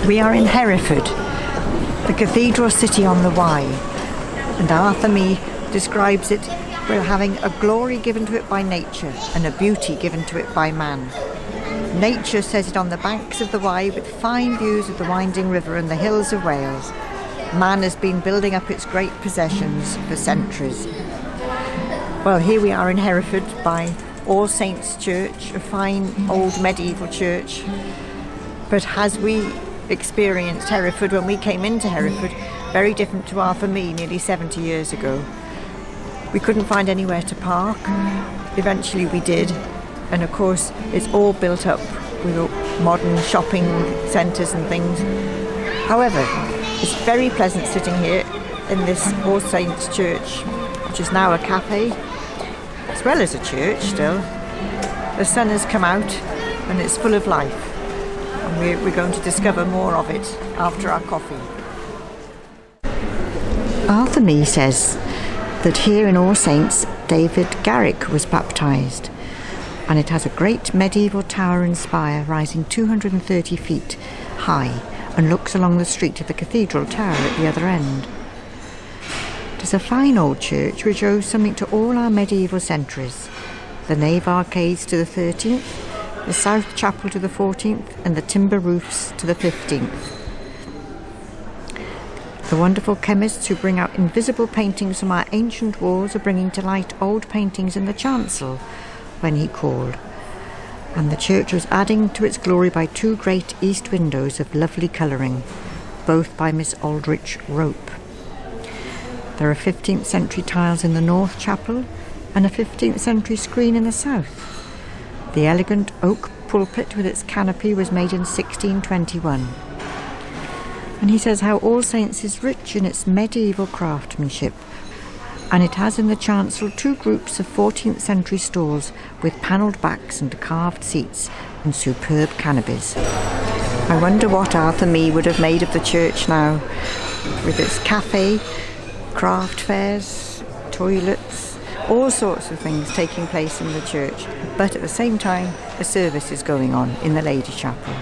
We are in Hereford, the cathedral city on the Wye, and Arthur Mee describes it with having a glory given to it by nature and a beauty given to it by man. Nature says it on the banks of the Wye with fine views of the winding river and the hills of Wales. Man has been building up its great possessions for centuries. Well, here we are in Hereford by All Saints Church, a fine old medieval church. But as we experienced Hereford when we came into Hereford, very different to Arthur Mee nearly 70 years ago. We couldn't find anywhere to park. Eventually we did, and of course it's all built up with modern shopping centres and things. However, it's very pleasant sitting here in this All Saints Church, which is now a cafe, as well as a church still. The sun has come out and it's full of life. And we're going to discover more of it after our coffee. Arthur Mee says that here in All Saints, David Garrick was baptised, and it has a great medieval tower and spire rising 230 feet high and looks along the street to the cathedral tower at the other end. It is a fine old church which owes something to all our medieval centuries. The nave arcades to the 13th, the south chapel to the 14th, and the timber roofs to the 15th. The wonderful chemists who bring out invisible paintings from our ancient walls are bringing to light old paintings in the chancel when he called. And the church was adding to its glory by two great east windows of lovely colouring, both by Miss Aldrich Rope. There are 15th century tiles in the north chapel and a 15th century screen in the south. The elegant oak pulpit with its canopy was made in 1621. And he says how All Saints is rich in its medieval craftsmanship, and it has in the chancel two groups of 14th century stalls with panelled backs and carved seats and superb canopies. I wonder what Arthur Mee would have made of the church now, with its cafe, craft fairs, toilets, all sorts of things taking place in the church, but at the same time a service is going on in the Lady Chapel.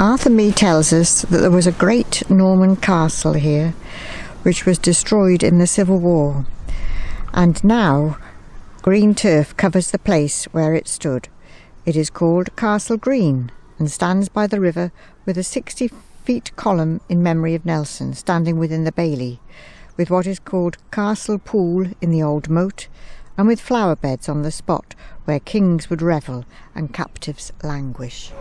Arthur Mee tells us that there was a great Norman castle here which was destroyed in the Civil War, and now green turf covers the place where it stood. It is called Castle Green and stands by the river with a 60-feet column in memory of Nelson standing within the bailey, with what is called Castle Pool in the old moat, and with flower beds on the spot where kings would revel and captives languish.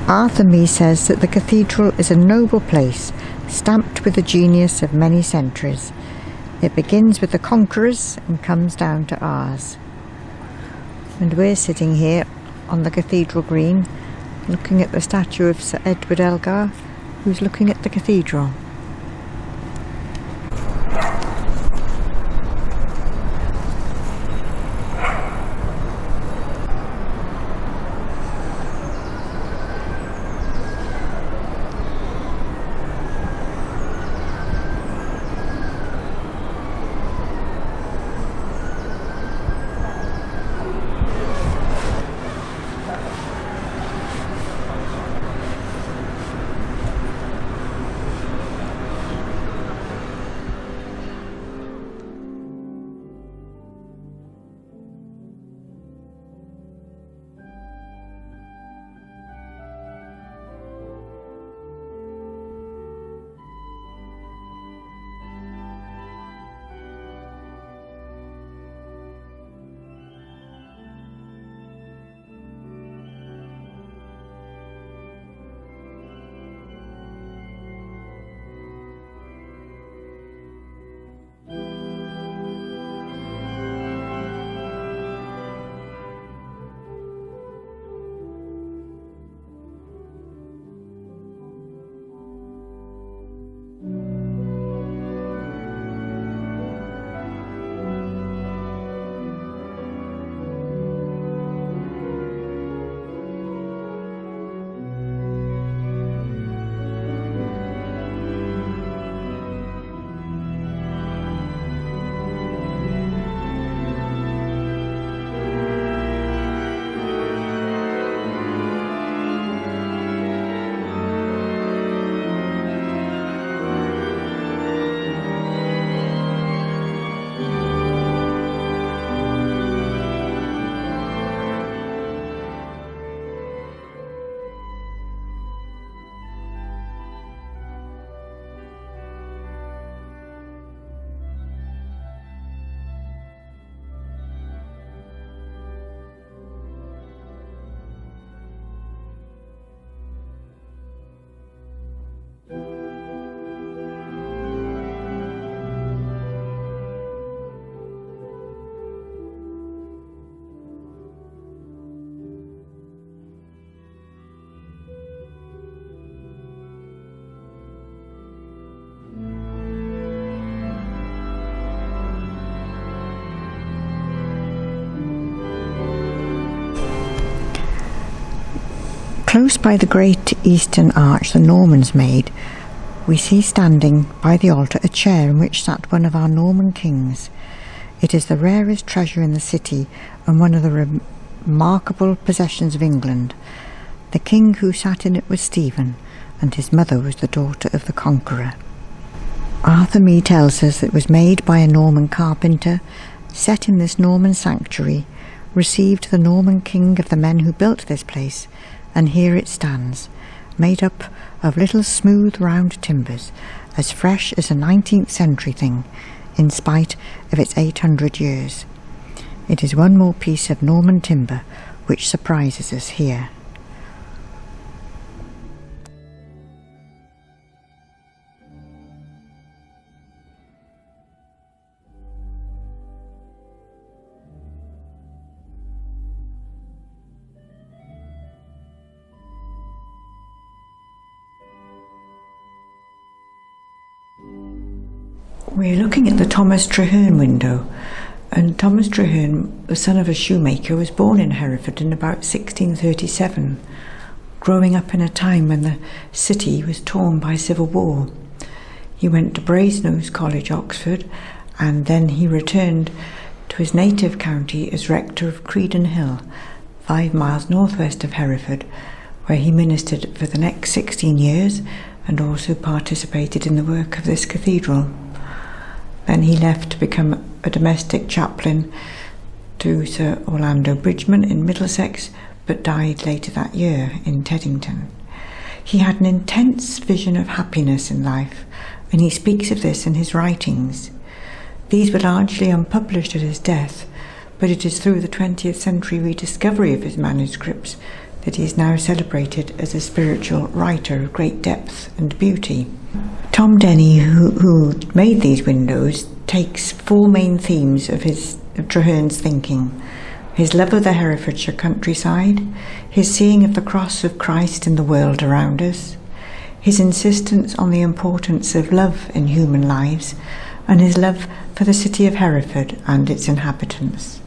Arthur Mee says that the cathedral is a noble place, stamped with the genius of many centuries. It begins with the conquerors and comes down to ours. And we're sitting here on the cathedral green, looking at the statue of Sir Edward Elgar, who's looking at the cathedral. Close by the great eastern arch the Normans made, we see standing by the altar a chair in which sat one of our Norman kings. It is the rarest treasure in the city and one of the remarkable possessions of England. The king who sat in it was Stephen, and his mother was the daughter of the Conqueror. Arthur Mee tells us it was made by a Norman carpenter, set in this Norman sanctuary, received the Norman king of the men who built this place, and here it stands, made up of little smooth round timbers, as fresh as a 19th century thing, in spite of its 800 years. It is one more piece of Norman timber which surprises us here. We're looking at the Thomas Traherne window, and Thomas Traherne, the son of a shoemaker, was born in Hereford in about 1637, growing up in a time when the city was torn by civil war. He went to Brasenose College, Oxford, and then he returned to his native county as rector of Creedon Hill, 5 miles northwest of Hereford, where he ministered for the next 16 years and also participated in the work of this cathedral. Then he left to become a domestic chaplain to Sir Orlando Bridgeman in Middlesex, but died later that year in Teddington. He had an intense vision of happiness in life, and he speaks of this in his writings. These were largely unpublished at his death, but it is through the 20th century rediscovery of his manuscripts that he is now celebrated as a spiritual writer of great depth and beauty. Tom Denny, who made these windows, takes 4 main themes of Traherne's thinking: his love of the Herefordshire countryside, his seeing of the cross of Christ in the world around us, his insistence on the importance of love in human lives, and his love for the city of Hereford and its inhabitants.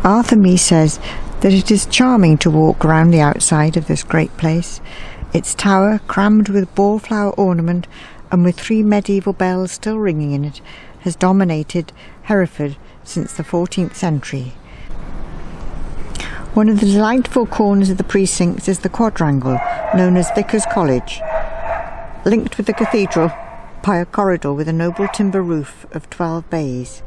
Arthur Mee says that it is charming to walk round the outside of this great place. Its tower, crammed with ballflower ornament and with 3 medieval bells still ringing in it, has dominated Hereford since the 14th century. One of the delightful corners of the precincts is the quadrangle, known as Vicars College, linked with the cathedral by a corridor with a noble timber roof of 12 bays.